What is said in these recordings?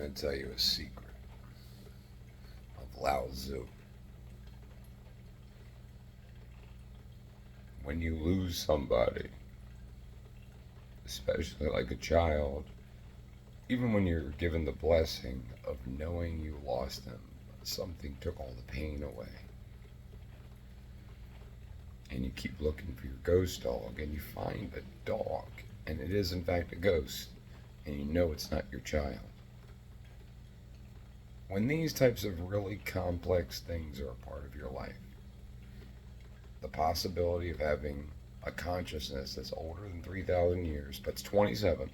going to tell you a secret of Lao Tzu. When you lose somebody, especially like a child, even when you're given the blessing of knowing you lost them, something took all the pain away. And you keep looking for your ghost dog, and you find a dog, and it is in fact a ghost, and you know it's not your child. When these types of really complex things are a part of your life, the possibility of having a consciousness that's older than 3,000 years, but it's 27.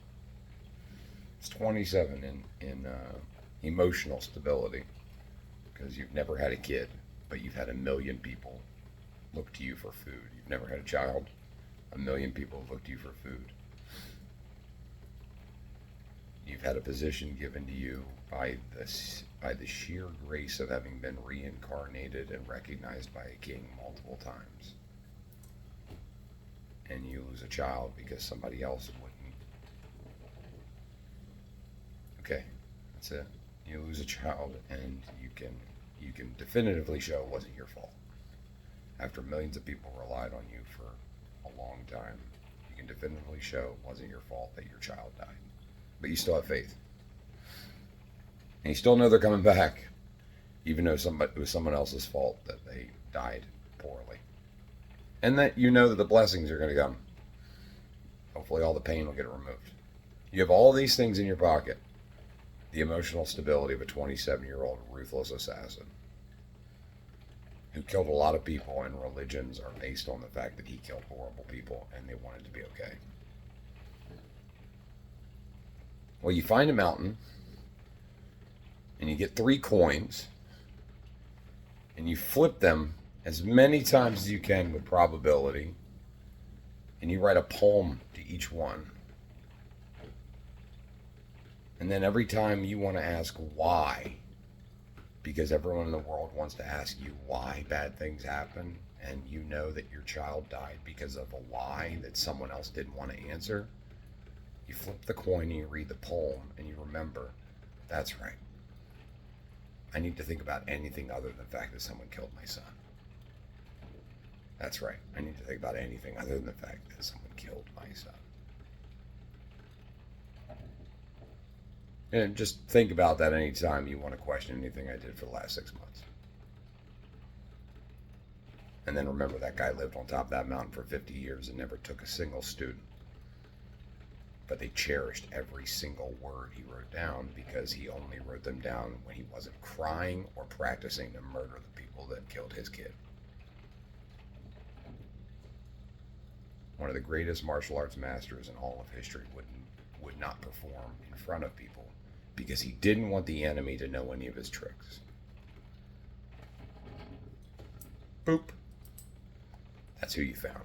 It's 27 in emotional stability, because you've never had a kid, but you've had a million people look to you for food. You've never had a child, a million people look to you for food. You've had a position given to you by the sheer grace of having been reincarnated and recognized by a king multiple times. And you lose a child because somebody else wouldn't. Okay, that's it. You lose a child, and you can definitively show it wasn't your fault. After millions of people relied on you for a long time, you can definitively show it wasn't your fault that your child died. But you still have faith. And you still know they're coming back, even though it was someone else's fault that they died poorly. And that you know that the blessings are going to come. Hopefully all the pain will get removed. You have all these things in your pocket. The emotional stability of a 27-year-old ruthless assassin who killed a lot of people, and religions are based on the fact that he killed horrible people and they wanted to be okay. Well, you find a mountain, and you get 3 coins, and you flip them as many times as you can with probability, and you write a poem to each one. And then every time you want to ask why, because everyone in the world wants to ask you why bad things happen, and you know that your child died because of a why that someone else didn't want to answer, you flip the coin and you read the poem and you remember, that's right. I need to think about anything other than the fact that someone killed my son. That's right. I need to think about anything other than the fact that someone killed my son. And just think about that anytime you want to question anything I did for the last 6 months. And then remember, that guy lived on top of that mountain for 50 years and never took a single student. But they cherished every single word he wrote down, because he only wrote them down when he wasn't crying or practicing to murder the people that killed his kid. One of the greatest martial arts masters in all of history would not perform in front of people because he didn't want the enemy to know any of his tricks. Boop. That's who you found.